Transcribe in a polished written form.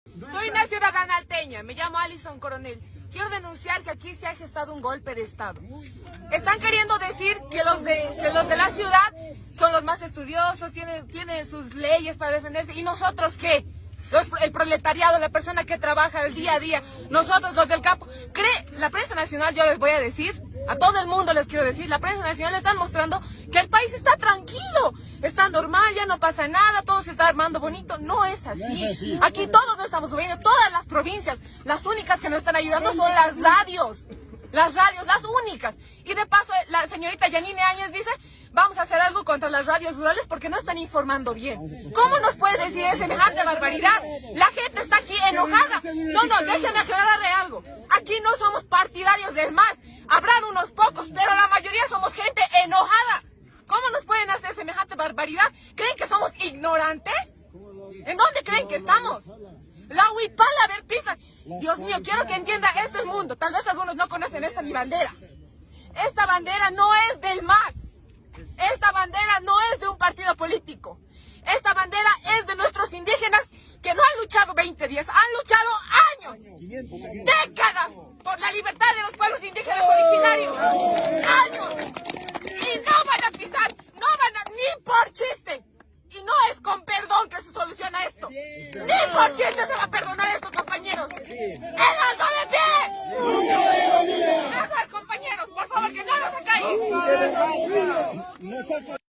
Soy una ciudadana alteña, me llamo Alison Coronel. Quiero denunciar que aquí se ha gestado un golpe de Estado. Están queriendo decir que los de la ciudad son los más estudiosos, tienen sus leyes para defenderse. ¿Y nosotros qué? El proletariado, la persona que trabaja el día a día, nosotros los del campo. La prensa nacional, yo les voy a decir, a todo el mundo les quiero decir, la prensa nacional están mostrando que el país está tranquilo, está normal, ya no pasa nada, todo se está armando bonito. No es así. Aquí todos nos estamos moviendo, todas las provincias, las únicas que nos están ayudando son las radios, las únicas. Y de paso, la señorita Yanine Áñez dice, vamos a hacer algo contra las radios rurales porque no están informando bien. ¿Cómo nos puede decir semejante barbaridad? La gente está aquí enojada. No, déjenme aclararle algo. Aquí no somos partidarios del MAS. Habrán unos pocos, pero la mayoría somos gente enojada. ¿Cómo nos pueden hacer semejante barbaridad? ¿Creen que somos ignorantes? ¿En dónde creen que estamos? La huipala, a ver, pisan. Dios mío, quiero que entienda esto el mundo. Tal vez algunos no conocen esta mi bandera. Esta bandera no es del MAS. Esta bandera no es de un partido político. Esta bandera es de nuestros indígenas que no han luchado 20 días, han luchado años, décadas por la libertad de los pueblos indígenas originarios. Años. Y no van a pisar, ni por chiste. Y no es con perdón que se soluciona esto. Ni por chiste se va a perdonar esto, compañeros. ¡El alto de pie! Eso es, compañeros, por favor, que no nos acaigan.